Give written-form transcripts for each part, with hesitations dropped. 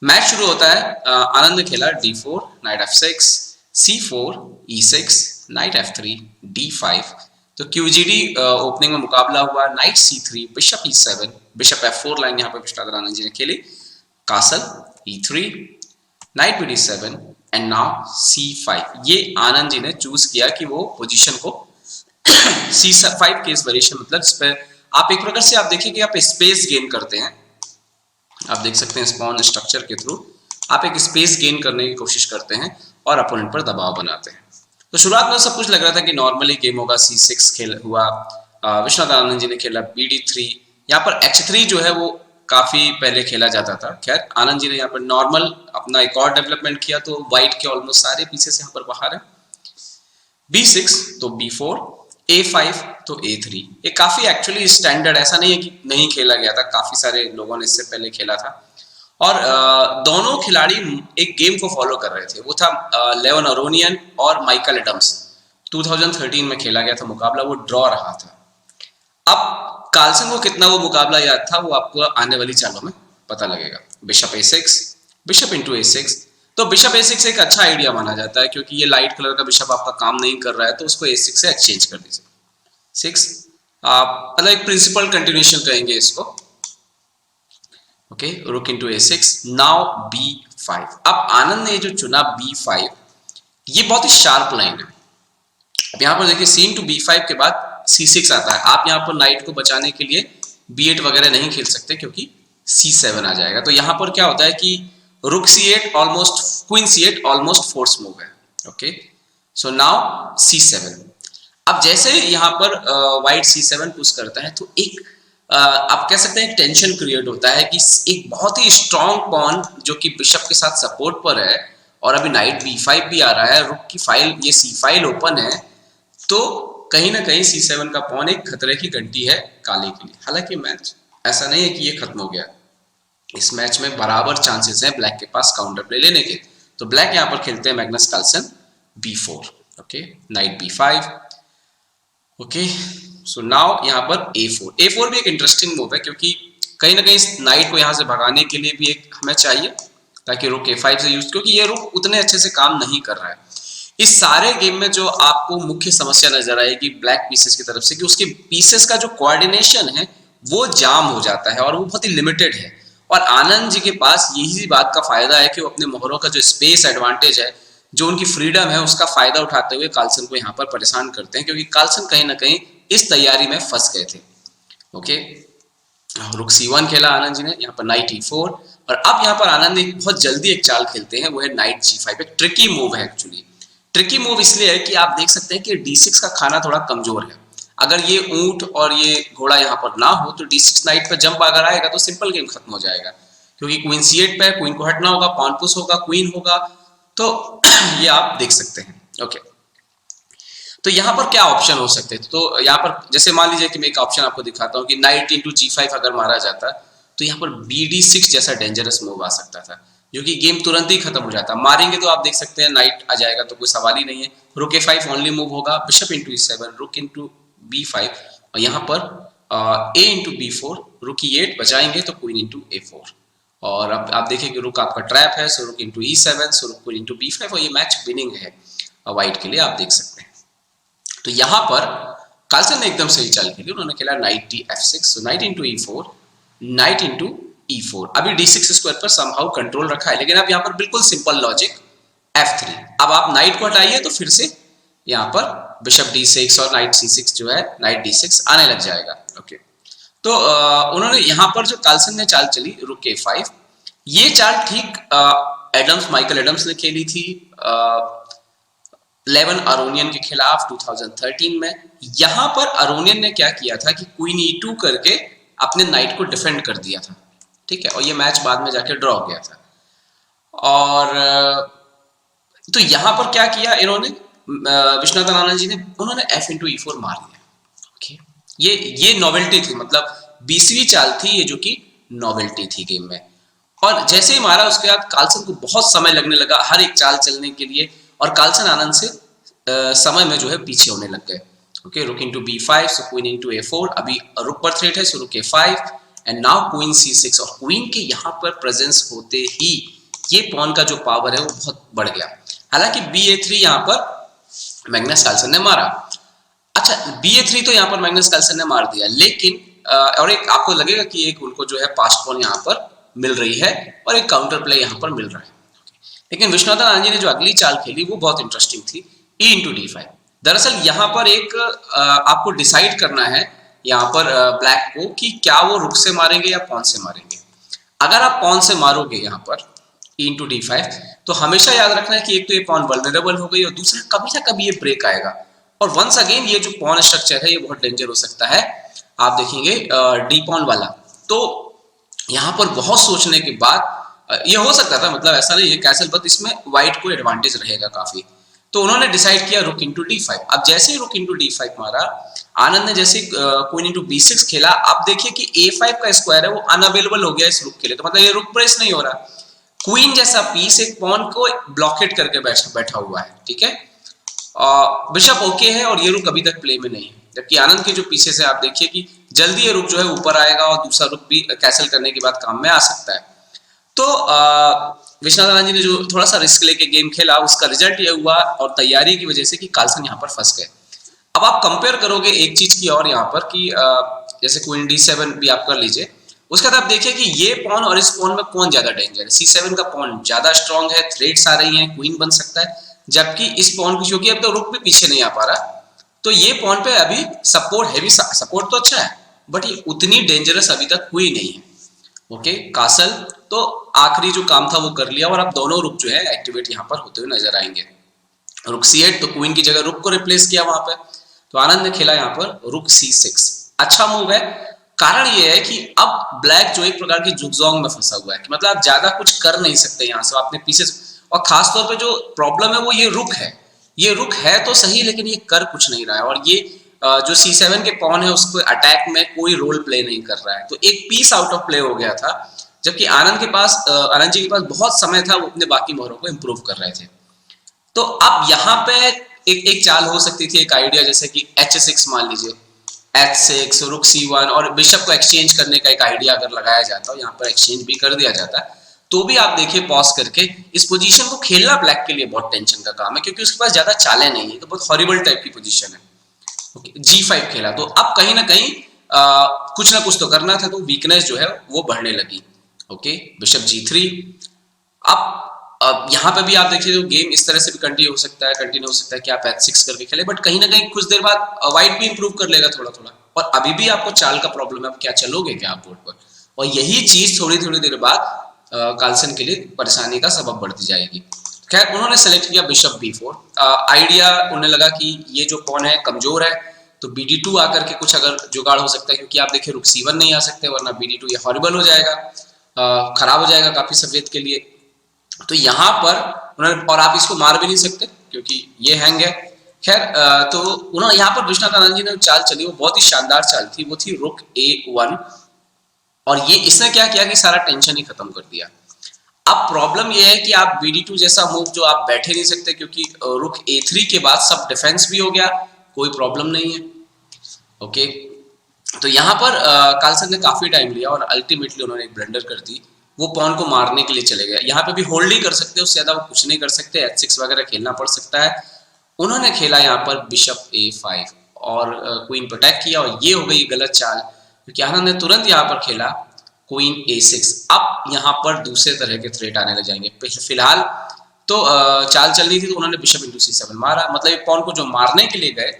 Match शुरू होता है, आनंद ने खेला d4, night f6, c4, e6, night f3, d5। तो QGD ओपनिंग में मुकाबला हुआ, night c3, bishop e7, bishop f4 line यहाँ पे विश्वनाथन आनंद जी ने खेली, castle e3, night bd7 and now c5। ये आनंद जी ने चूज किया कि वो पोजीशन को c5 केस वेरिएशन, मतलब इस पर आप एक प्रकार से आप देखिए कि आप स्पेस गेन करते हैं। आप देख सकते हैं स्पॉन स्ट्रक्चर के थ्रू आप एक स्पेस गेन करने की कोशिश करते हैं और अपोनेंट पर दबाव बनाते हैं। तो शुरुआत में सब कुछ लग रहा था कि नॉर्मली गेम होगा, c6 खेल हुआ, विश्वनाथ आनंद जी ने खेला bd3। यहाँ पर h3 जो है वो काफी पहले खेला जाता था। खैर आनंद जी ने यहाँ पर नॉर्मल अपना एक और डेवलपमेंट किया, तो व्हाइट के ऑलमोस्ट सारे पीसेस यहाँ पर बाहर है। b6 तो b4, a5 तो a3। ये काफी एक्चुअली स्टैंडर्ड, ऐसा नहीं है कि नहीं खेला गया था, काफी सारे लोगों ने इससे पहले खेला था। और दोनों खिलाड़ी एक गेम को फॉलो कर रहे थे, वो था लेवन अरोनियन और माइकल एडम्स। 2013 में खेला गया था मुकाबला, वो ड्रॉ रहा था। अब कार्लसन को कितना वो मुकाबला याद था वो आपको आने वाली चालों में पता लगेगा। Bishop a6, bishop into a6। तो बिशप a6 एक अच्छा आइडिया माना जाता है, क्योंकि ये लाइट कलर का बिशप आपका काम नहीं कर रहा है, तो उसको a6 से एक्सचेंज कर दीजिए। 6 आप मतलब एक प्रिंसिपल कंटिन्यूएशन कहेंगे इसको। ओके, रुक इंटू a6, नाउ b5। अब आनंद ने जो चुना b5, ये बहुत ही शार्प लाइन है। अब यहाँ पर देखिए c इंटू b5 के बाद c6 आता है। आप यहाँ पर नाइट को बचाने के लिए b8 वगैरह नहीं खेल सकते, क्योंकि c7 आ जाएगा। तो यहाँ पर क्या होता है कि rook c8 almost, queen c8 almost force move है। Okay, so now c7। अब जैसे यहाँ पर व्हाइट c7 पुश करता है, तो एक आप कह सकते हैं एक टेंशन क्रिएट होता है कि एक बहुत ही स्ट्रॉन्ग पॉन जो कि बिशप के साथ सपोर्ट पर है, और अभी नाइट b5 भी आ रहा है, रुक की फाइल, ये c फाइल ओपन है, तो कहीं ना कहीं c7 का पॉन एक खतरे की घंटी है काले के लिए। हालांकि मैच ऐसा नहीं है कि ये खत्म हो गया, इस मैच में बराबर चांसेस हैं ब्लैक के पास काउंटर प्ले लेने के। तो ब्लैक यहाँ पर खेलते हैं Magnus Carlsen b4। Okay, knight b5। Okay, so now यहाँ पर a4 भी एक इंटरेस्टिंग मूव है, क्योंकि कहीं ना कहीं नाइट को यहाँ से भगाने के लिए भी एक हमें चाहिए, ताकि रुक a5 से यूज, क्योंकि ये रुक उतने अच्छे से काम नहीं कर रहा है। इस सारे गेम में जो आपको मुख्य समस्या नजर आएगी ब्लैक पीसेस की तरफ से, कि उसके पीसेस का जो कोऑर्डिनेशन है वो जाम हो जाता है और वो बहुत ही लिमिटेड है। और आनंद जी के पास यही बात का फायदा है कि वो अपने मोहरों का जो स्पेस एडवांटेज है, जो उनकी फ्रीडम है, उसका फायदा उठाते हुए कार्लसन को यहाँ पर परेशान करते हैं, क्योंकि कार्लसन कहीं ना कहीं इस तैयारी में फंस गए थे। ओके, रुक c1 खेला आनंद जी ने, यहाँ पर नाइट e4। और अब यहाँ पर आनंद एक बहुत जल्दी एक चाल खेलते हैं, वो है नाइट g5। एक ट्रिकी मूव है एक्चुअली। ट्रिकी मूव इसलिए है कि आप देख सकते हैं कि d6 का खाना थोड़ा कमजोर है। अगर ये ऊंट और ये घोड़ा यहाँ पर ना हो, तो d6 नाइट पर जंप अगर आएगा तो सिंपल गेम खत्म हो जाएगा, क्योंकि क्वीन c8 पे क्वीन को हटना होगा, पॉन पुश होगा, क्वीन होगा। तो ये आप देख सकते हैं। ओके, तो यहाँ पर क्या ऑप्शन हो सकते हैं? तो यहाँ पर जैसे मान लीजिए कि मैं एक ऑप्शन आपको दिखाता हूँ कि नाइट इंटू g5 अगर मारा जाता, तो यहाँ पर bd6 जैसा डेंजरस मूव आ सकता था, जो कि गेम तुरंत ही खत्म हो जाता। मारेंगे तो आप देख सकते हैं नाइट आ जाएगा, तो कोई सवाल ही नहीं है। रुक a5 ओनली मूव होगा, बिशप इंटू e7, रुक इंटू b5, और यहाँ पर a इंटू b4, रुक e8 बचाएंगे तो क्वीन इंटू a4। और अब आप देखिए कि रुक आपका ट्रैप है, सो रुक इंटू e7, सो रुक क्वीन इंटू b5, और ये मैच विनिंग है व्हाइट के लिए, आप देख सकते हैं। तो यहाँ पर कार्लसन ने एकदम सही चाल खेली, उन्होंने खेला knight f6, so knight into e4, knight into e4। अभी d6 स्क्वायर पर समहाउ कंट्रोल रखा है, लेकिन अब यहाँ पर बिल्कुल सिंपल लॉजिक f3। अब आप नाइट को हटाइए तो फिर से यहाँ पर बिशप d6 और नाइट c6 जो है नाइट d6 आने लग जाएगा। ओके, तो उन्होंने यहाँ पर जो कार्लसन ने चाल चली रुक a5, ये चाल ठीक एडम्स, माइकल एडम्स ने खेली थी लेवन अरोनियन के खिलाफ 2013 में। यहां पर अरोनियन ने क्या किया था कि क्वीन e2 करके अपने नाइट को डिफेंड कर दिया था, ठीक है, और ये मैच बाद में जाके ड्रॉ हो गया था। और तो यहां पर क्या किया इन्होंने, विश्वनाथन आनंद जी ने, उन्होंने f इंटू e4 मार दिया। ओके, ये नॉवेल्टी थी, मतलब 20वीं चाल थी ये, जो कि नॉवेल्टी थी गेम में। और जैसे ही मारा उसके बाद कार्लसन को बहुत समय लगने लगा हर एक चाल चलने के लिए, और कार्लसन आनंद से समय में जो है पीछे होने लग गए। ओके, रुक इंटू b5, सो क्वीन इंटू a4। अभी रुक पर थ्रेट है, सो रुक a5, and now queen C6, और क्वीन के यहाँ पर प्रेजेंस होते ही ये पॉन का जो पावर है वो बहुत बढ़ गया। हालांकि BA3 यहाँ पर मैग्नस कार्लसन ने मारा। अच्छा, BA3 तो यहाँ पर मैग्नस कार्लसन ने मार दिया, लेकिन और एक आपको लगेगा कि एक उनको जो है पास पॉन यहाँ पर मिल रही है और एक काउंटर प्ले यहाँ पर मिल रहा है। लेकिन विश्वनाथन आनंद जी ने जो अगली चाल खेली वो बहुत इंटरेस्टिंग थी, E/D5। दरअसल यहाँ पर एक आपको डिसाइड करना है यहाँ पर ब्लैक को कि क्या वो रुक से मारेंगे या पॉन से मारेंगे। अगर आप पॉन से मारोगे यहाँ पर E/D5 तो हमेशा याद रखना है कि एक तो ये पॉन वल्नरेबल हो गई और दूसरा कभी ना कभी ये ब्रेक आएगा। और वंस अगेन ये जो पॉन स्ट्रक्चर है ये बहुत डेंजर हो सकता है। आप देखेंगे डी पॉन वाला, तो यहाँ पर बहुत सोचने के बाद ये हो सकता था, मतलब ऐसा नहीं है कैसल, बट इसमें व्हाइट को एडवांटेज रहेगा काफी। तो उन्होंने डिसाइड किया रुक इंटू D5। अब जैसे ही रुक इंटू D5 मारा, आनंद ने जैसे क्वीन इंटू B6 खेला, आप देखिए कि A5 का स्क्वायर है वो अनअवेलेबल हो गया इस रुक के लिए, तो मतलब ये रुक प्रेस नहीं हो रहा। क्वीन जैसा पीस एक पॉन को ब्लॉकेट करके बैठा हुआ है, ठीक है। बिशप ओके है और ये रुक अभी तक प्ले में नहीं है, जबकि आनंद के जो पीसेस है आप देखिए कि जल्दी ये रुक जो है ऊपर आएगा और दूसरा रुक भी कैसल करने के बाद काम में आ सकता है। तो विश्वनाथन आनंद जी ने जो थोड़ा सा रिस्क लेके गेम खेला, उसका रिजल्ट ये हुआ और तैयारी की वजह से कि कार्लसन यहाँ पर फंस गए। अब आप कंपेयर करोगे एक चीज की और यहाँ पर कि जैसे क्वीन D7 भी आप कर लीजिए, उसके बाद आप देखिए कि ये पॉन और इस पॉन में कौन ज्यादा डेंजर है। C7 का पॉन ज्यादा स्ट्रॉन्ग है, थ्रेड्स आ रही हैं, क्वीन बन सकता है, जबकि इस पॉन की, क्योंकि अब तो रुक भी पीछे नहीं आ पा रहा, तो ये पॉन पे अभी सपोर्ट, हैवी सपोर्ट तो अच्छा है, बट ये उतनी डेंजरस अभी तक हुई नहीं है। ओके, कासल तो आखिरी जो काम था वो कर लिया और अब दोनों रुक जो है एक्टिवेट यहाँ पर होते हुए नजर आएंगे। रुक C8, तो क्वीन की जगह रुक को रिप्लेस किया वहां पे, तो आनंद ने खेला यहाँ पर रुक C6। अच्छा मूव है, कारण ये है कि अब ब्लैक जो एक प्रकार की जुगजोंग में फंसा हुआ है कि मतलब आप ज्यादा कुछ कर नहीं सकते यहाँ से अपने पीसेस, और खासतौर पे जो प्रॉब्लम है वो ये रुक है। ये रुक है तो सही, लेकिन ये कर कुछ नहीं रहा है, और ये जो C7 के पॉन है उसको अटैक में कोई रोल प्ले नहीं कर रहा है, तो एक पीस आउट ऑफ प्ले हो गया था। जबकि आनंद जी के पास बहुत समय था, वो अपने बाकी मोहरों को इंप्रूव कर रहे थे। तो अब यहाँ पे एक चाल हो सकती थी, एक आइडिया, जैसे कि H6 मान लीजिए, H6 रुक C1 और बिशप को एक्सचेंज करने का एक आइडिया अगर लगाया जाता, यहाँ पर एक्सचेंज भी कर दिया जाता, तो भी आप देखिए पॉज करके इस पोजीशन को खेलना ब्लैक के लिए बहुत टेंशन का काम है, क्योंकि उसके पास ज्यादा चालें नहीं है, तो बहुत हॉरिबल टाइप की पोजीशन है। ओके, G5 खेला, तो अब कहीं ना कहीं कुछ ना कुछ तो करना था, तो वीकनेस जो है वो बढ़ने लगी। Okay, bishop G3। अब यहाँ पे भी आप देखिए तो गेम इस तरह से भी कंटिन्यू हो सकता है कि आप H6 करके खेले, बट कहीं ना कहीं कुछ देर बाद व्हाइट भी इंप्रूव कर लेगा थोड़ा थोड़ा, और अभी भी आपको चाल का प्रॉब्लम है, आप क्या चलोगे क्या आप बोर्ड पर, और यही चीज थोड़ी थोड़ी देर बाद कार्लसन के लिए परेशानी का सबब बढ़ती जाएगी। खैर, उन्होंने सेलेक्ट किया बिशप B4। आइडिया उन्हें लगा कि ये जो पॉन है कमजोर है, तो BD2 आकर के कुछ अगर जुगाड़ हो सकता है, क्योंकि आप देखिए रुक C1 नहीं आ सकते, वरना BD2 ये हॉरिबल हो जाएगा, खराब हो जाएगा काफी सफेद के लिए। तो यहाँ पर उन्होंने, और आप इसको मार भी नहीं सकते क्योंकि ये हैंग है। खैर, तो उन्होंने यहाँ पर विश्वनाथ आनंद जी ने चाल चली, वो बहुत ही शानदार चाल थी, वो थी रुक A1, और ये इसने क्या किया कि सारा टेंशन ही खत्म कर दिया। अब प्रॉब्लम ये है कि आप BD2 जैसा मूव जो आप बैठे नहीं सकते, क्योंकि रुक A3 के बाद सब डिफेंस भी हो गया, कोई प्रॉब्लम नहीं है। ओके, तो यहाँ पर कार्लसन ने काफी टाइम लिया और अल्टीमेटली उन्होंने एक ब्लंडर कर दी, वो पॉन को मारने के लिए चले गए। यहाँ पे भी होल्ड ही कर सकते हैं, उससे ज्यादा वो कुछ नहीं कर सकते, H6 वगैरह खेलना पड़ सकता है। उन्होंने खेला यहाँ पर बिशप A5 और क्वीन पर अटैक किया, और ये हो गई गलत चाल, क्योंकि आनंद ने तुरंत यहाँ पर खेला क्वीन A6। अब यहाँ पर दूसरे तरह के थ्रेट आने लग जाएंगे। फिलहाल तो चाल चल रही थी, तो उन्होंने बिशप इंटू C7 मारा, मतलब ये पॉन को जो मारने के लिए गए।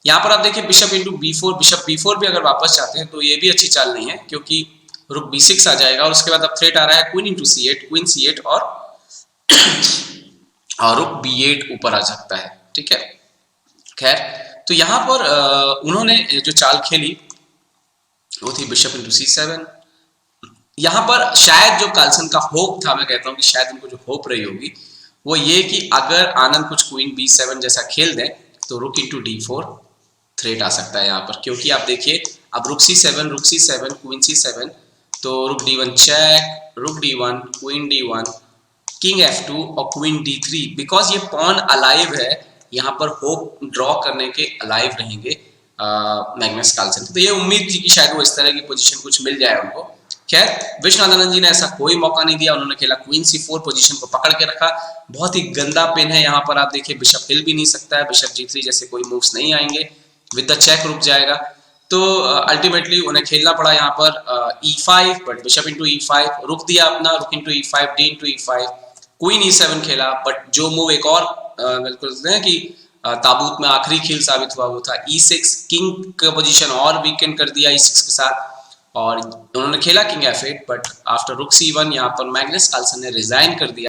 यहाँ पर आप देखिए bishop into B4, bishop B4 भी अगर वापस जाते हैं तो ये भी अच्छी चाल नहीं है, क्योंकि रुक B6 आ जाएगा, और उसके बाद अब थ्रेट आ रहा है queen into C8, queen C8 और रुक B8 ऊपर आ सकता है, ठीक है। खैर, तो यहाँ पर उन्होंने जो चाल खेली वो थी बिशप इंटू C7। यहाँ पर शायद जो कार्लसन का होप था, मैं कहता हूँ कि शायद उनको जो होप रही होगी वो ये कि अगर आनंद कुछ क्वीन B7 जैसा खेल दें तो रुक इंटू D4 थ्रेट आ सकता है यहाँ पर, क्योंकि आप देखिए अब रुक C7, क्वीन C7, तो रुक D1 चेक, रुक D1, queen D1, king F2 और क्वीन D3। बिकॉज ये पॉन अलाइव है, यहाँ पर होप ड्रॉ करने के अलाइव रहेंगे मैग्नस कार्लसन। तो ये उम्मीद थी कि शायद वो इस तरह की पोजीशन कुछ मिल जाए उनको। खैर विश्वनाथन आनंद जी ने ऐसा कोई मौका नहीं दिया, उन्होंने खेला क्वीन C4, पोजीशन को पकड़ के रखा। बहुत ही गंदा पिन है यहाँ पर, आप देखिए बिशप हिल भी नहीं सकता है, बिशप G3 जैसे कोई मूव्स नहीं आएंगे, विद द चेक रुक जाएगा। तो अल्टीमेटली उन्हें खेलना पड़ा यहाँ पर E5, but bishop into E5, रुक दिया अपना, रुक into E5, D into E5, queen E7 खेला। बट जो मूव एक और बिल्कुल कि ताबूत में आखिरी खेल साबित हुआ वो था E6, किंग का पोजीशन और वीकेंड कर दिया E6 के साथ, और उन्होंने खेला किंग F8, बट आफ्टर रुक C1 यहाँ पर मैग्नस कार्लसन ने रिजाइन कर दिया।